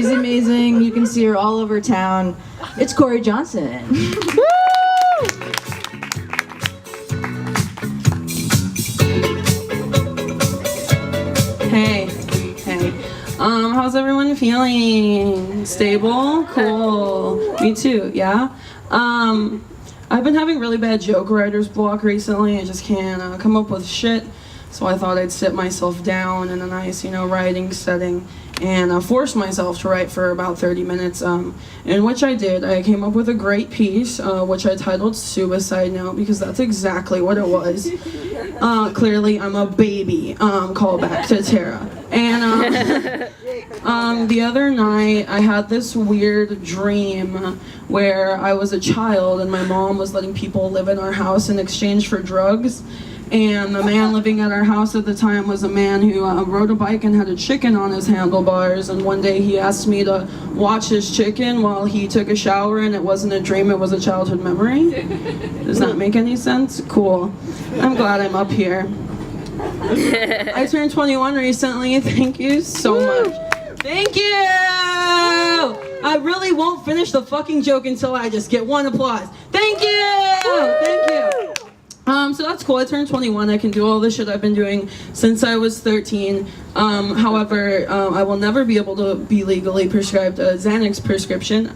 She's amazing. You can see her all over town. It's Corie Johnson. Hey. How's everyone feeling? Stable? Cool. Me too, yeah? I've been having really bad joke writer's block recently. I just can't come up with shit. So I thought I'd sit myself down in a nice, writing setting and force myself to write for about 30 minutes, in which I did. I came up with a great piece, which I titled Suicide Note, because that's exactly what it was. Clearly, I'm a baby, callback to Tara. And the other night, I had this weird dream where I was a child and my mom was letting people live in our house in exchange for drugs. And the man living at our house at the time was a man who rode a bike and had a chicken on his handlebars. And one day he asked me to watch his chicken while he took a shower, and it wasn't a dream, it was a childhood memory. Does that make any sense? Cool. I'm glad I'm up here. I turned 21 recently. Thank you so much. Thank you! I really won't finish the fucking joke until I just get one applause. Thank you! Thank you. So that's cool. I turned 21. I can do all the shit I've been doing since I was 13. However, I will never be able to be legally prescribed a Xanax prescription.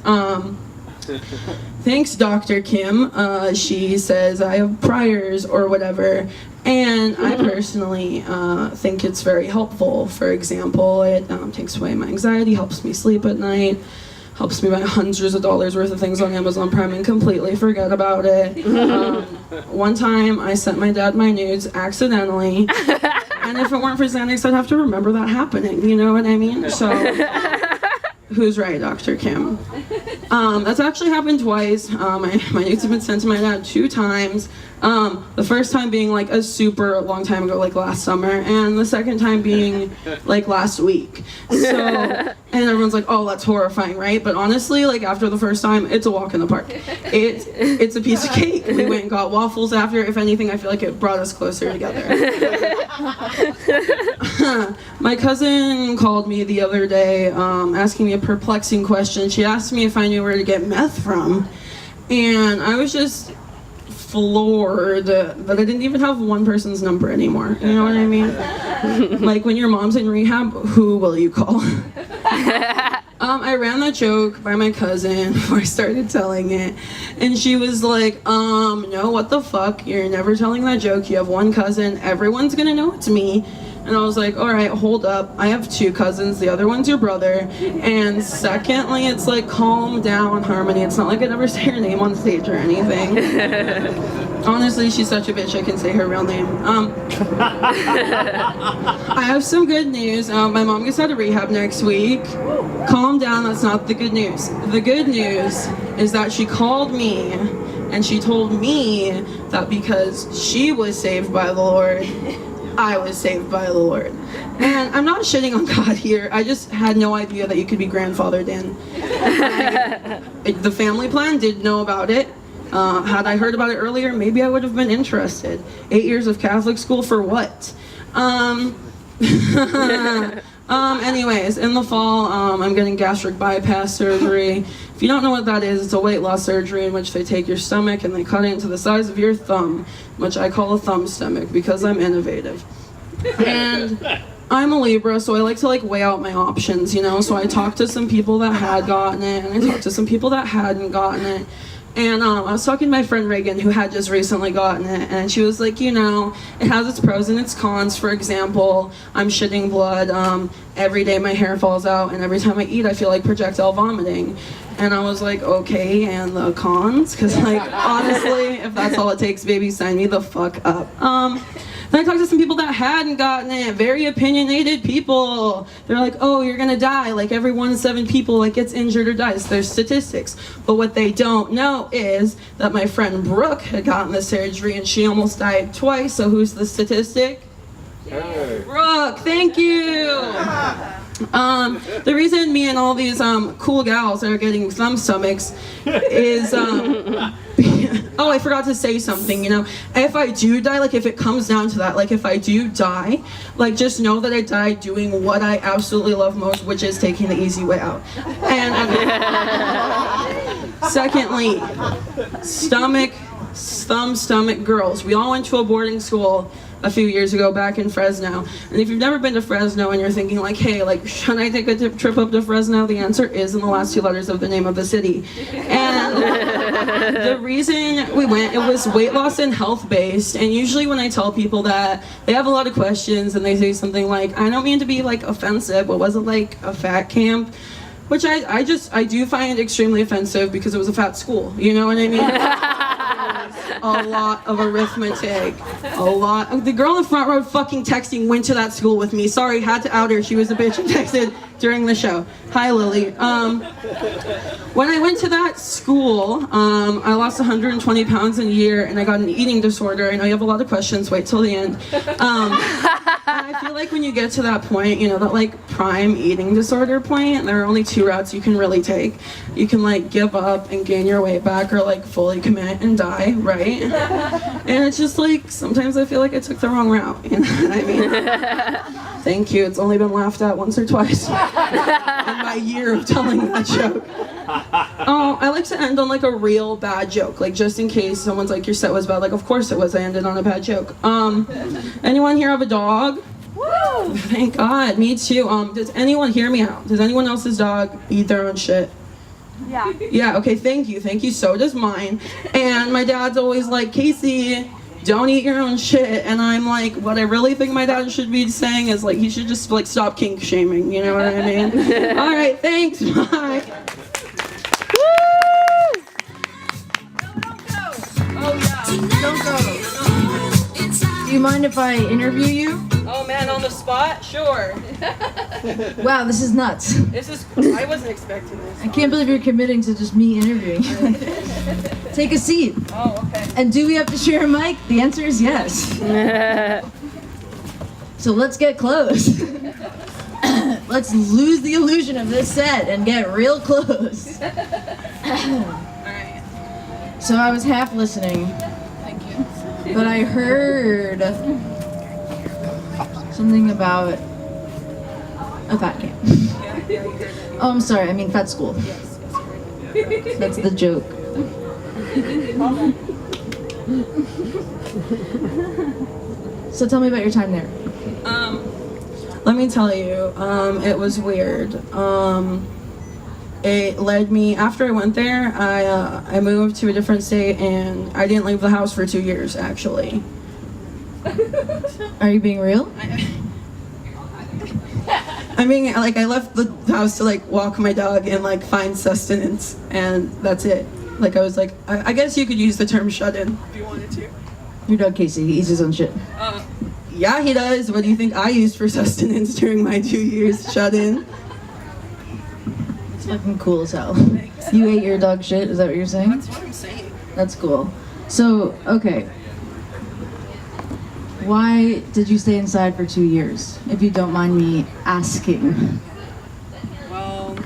Thanks, Dr. Kim. She says I have priors or whatever. And I personally think it's very helpful. For example, it takes away my anxiety, helps me sleep at night, helps me buy hundreds of dollars worth of things on Amazon Prime and completely forget about it. One time I sent my dad my nudes accidentally, and if it weren't for Xanax, I'd have to remember that happening, you know what I mean? So, who's right, Dr. Kim? That's actually happened twice. My nudes have been sent to my dad 2 times. The first time being like a super long time ago, like last summer, and the second time being like last week. So, and everyone's like, oh, that's horrifying, right? But honestly, like after the first time, it's a walk in the park. It's a piece of cake. We went and got waffles after. If anything, I feel like it brought us closer together. My cousin called me the other day, asking me a perplexing question. She asked me if I knew where to get meth from, and I was just floored that I didn't even have one person's number anymore. You know what I mean? Like when your mom's in rehab, who will you call? I ran that joke by my cousin before I started telling it, and she was like, no, what the fuck? You're never telling that joke. You have one cousin. Everyone's gonna know it's me. And I was like, all right, hold up. I have 2 cousins. The other one's your brother. And secondly, it's like, calm down, Harmony. It's not like I'd ever say her name on stage or anything. Honestly, she's such a bitch, I can say her real name. I have some good news. My mom gets out of rehab next week. Calm down, that's not the good news. The good news is that she called me and she told me that because she was saved by the Lord, I was saved by the Lord. And I'm not shitting on God here. I just had no idea that you could be grandfathered in. The family plan did know about it. Had I heard about it earlier, maybe I would have been interested. 8 years of Catholic school for what? Anyways, in the fall, I'm getting gastric bypass surgery. If you don't know what that is, it's a weight loss surgery in which they take your stomach and they cut it into the size of your thumb, which I call a thumb stomach because I'm innovative. And I'm a Libra, so I like to weigh out my options, So I talked to some people that had gotten it, and I talked to some people that hadn't gotten it. And I was talking to my friend Reagan, who had just recently gotten it, and she was like, it has its pros and its cons. For example, I'm shitting blood. Every day my hair falls out, and every time I eat, I feel like projectile vomiting. And I was like, okay, and the cons? Because, honestly, if that's all it takes, baby, sign me the fuck up. Then I talked to some people that hadn't gotten it, very opinionated people. They're like, oh, you're gonna die. Like every 1 in 7 people gets injured or dies. There's statistics. But what they don't know is that my friend Brooke had gotten the surgery and she almost died twice. So who's the statistic? Hey. Brooke, thank you. The reason me and all these cool gals are getting thumb stomachs is Oh, I forgot to say something, you know. If I do die, like if it comes down to that, like if I do die, like just know that I died doing what I absolutely love most, which is taking the easy way out. And secondly, stomach girls. We all went to a boarding school a few years ago back in Fresno. And if you've never been to Fresno and you're thinking like, hey, like, should I take a trip up to Fresno? The answer is in the last 2 letters of the name of the city. And the reason we went, it was weight loss and health based. And usually when I tell people that, they have a lot of questions and they say something like, I don't mean to be like offensive, but was it like a fat camp? Which I do find extremely offensive because it was a fat school, you know what I mean? A lot of arithmetic, a lot. The girl in the front row fucking texting went to that school with me. Sorry, had to out her. She was a bitch and texted during the show. Hi, Lily. When I went to that school, I lost 120 pounds in a year and I got an eating disorder. I know you have a lot of questions. Wait till the end. And I feel like when you get to that point, you know, that like prime eating disorder point, there are only 2 routes you can really take. You can like give up and gain your weight back, or like fully commit and die, right? And it's just like, sometimes I feel like I took the wrong route, you know what I mean? Thank you, it's only been laughed at once or twice in my year of telling that joke. Oh, I like to end on like a real bad joke, like just in case someone's like, your set was bad. Like, of course it was, I ended on a bad joke. Anyone here have a dog? Woo! Thank God, me too. Does anyone hear me out? Does anyone else's dog eat their own shit? Yeah. Yeah, okay, thank you, so does mine. And my dad's always like, Casey, don't eat your own shit. And I'm like, what I really think my dad should be saying is like, he should just like stop kink shaming, you know what I mean? Alright, thanks, bye. Don't go. Do you mind if I interview you? Oh man, on the spot? Sure. Wow, this is nuts. I wasn't expecting this. I can't believe you're committing to just me interviewing you. Take a seat. Oh, okay. And do we have to share a mic? The answer is yes. So let's get close. Let's lose the illusion of this set and get real close. Alright. So I was half listening. Thank you. But I heard something about a fat camp. Oh, I'm sorry, I mean fat school. That's the joke. So tell me about your time there. Let me tell you, it was weird. It led me, after I went there, I moved to a different state and I didn't leave the house for 2 years, actually. Are you being real? I mean, like, I left the house to, like, walk my dog and, like, find sustenance, and that's it. Like, I was like, I guess you could use the term shut-in if you wanted to. Your dog Casey, he eats his own shit. Yeah, he does. What do you think I used for sustenance during my 2 years shut-in? It's fucking cool as hell. You ate your dog shit, is that what you're saying? That's what I'm saying. That's cool. So, okay. Why did you stay inside for 2 years, if you don't mind me asking? Well,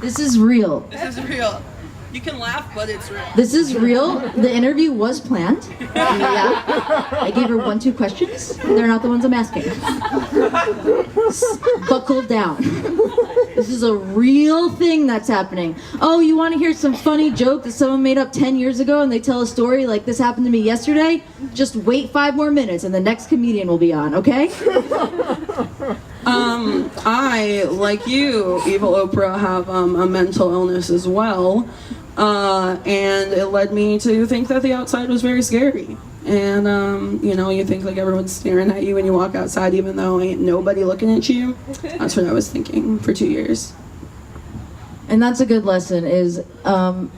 This is real. this is real. You can laugh, but it's real. This is real. The interview was planned. Yeah. I gave her 1, 2 questions. They're not the ones I'm asking. Buckle down. This is a real thing that's happening. Oh, you want to hear some funny joke that someone made up 10 years ago and they tell a story like this happened to me yesterday? Just wait 5 more minutes and the next comedian will be on, okay? I, like you, evil Oprah, have a mental illness as well. And it led me to think that the outside was very scary. And, you know, you think like everyone's staring at you when you walk outside even though ain't nobody looking at you. That's what I was thinking for 2 years. And that's a good lesson is, Ain't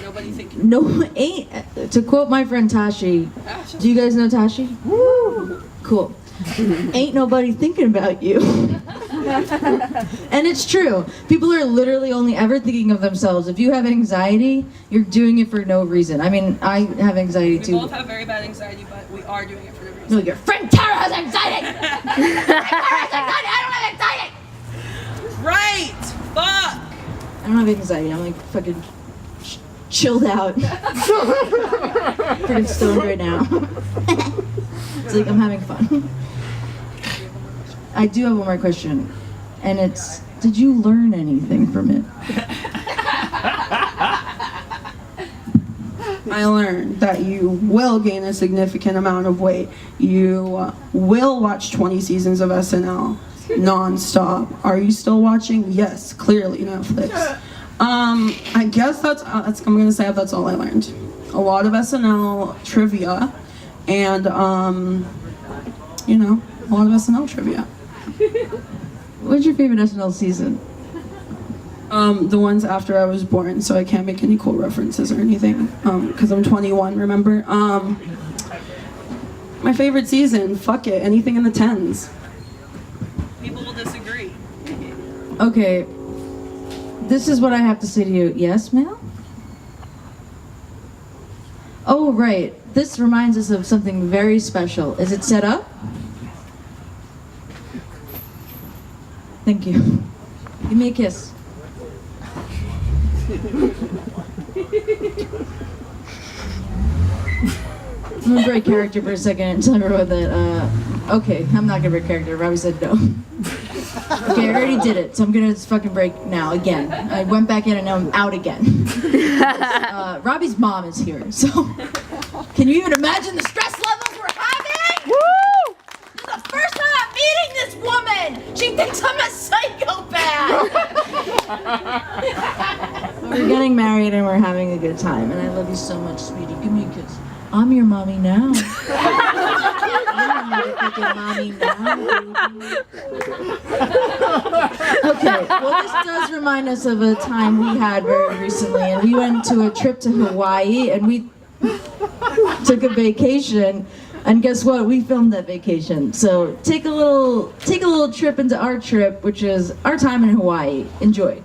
nobody thinking. no, ain't, to quote my friend Tashi, do you guys know Tashi? Woo! Cool. Ain't nobody thinking about you. And it's true. People are literally only ever thinking of themselves. If you have anxiety, you're doing it for no reason. I mean, I have anxiety We too. both have very bad anxiety, but we are doing it for no reason. No, your friend Tara has anxiety! Friend Tara has anxiety! I don't have anxiety! Right! Fuck! I don't have anxiety. I'm like fucking chilled out. Pretty stoned right now. It's like I'm having fun. I do have one more question, and it's, did you learn anything from it? I learned that you will gain a significant amount of weight. You will watch 20 seasons of SNL non-stop. Are you still watching? Yes, clearly Netflix. I guess that's I'm gonna say that's all I learned. A lot of SNL trivia, and a lot of SNL trivia. What's your favorite SNL season? The ones after I was born, so I can't make any cool references or anything, because I'm 21, remember? My favorite season, fuck it, anything in the 10s. People will disagree. Okay, this is what I have to say to you. Yes, ma'am? Oh, right. This reminds us of something very special. Is it set up? Thank you. Give me a kiss. I'm gonna break character for a second and tell everyone that, okay, I'm not gonna break character. Robbie said no. Okay, I already did it, so I'm gonna just fucking break now again. I went back in and now I'm out again. Robbie's mom is here, so can you even imagine the stress levels we're having? Woo! This is the first time I'm meeting this woman! She thinks I'm a psychopath! We're getting married and we're having a good time, and I love you so much, sweetie. Give me a kiss. I'm your mommy now. I'm your motherfucking mommy now, baby. Okay, well this does remind us of a time we had very recently, and we went to a trip to Hawaii, and we took a vacation, and guess what? We filmed that vacation. So take a little trip into our trip, which is our time in Hawaii. Enjoy.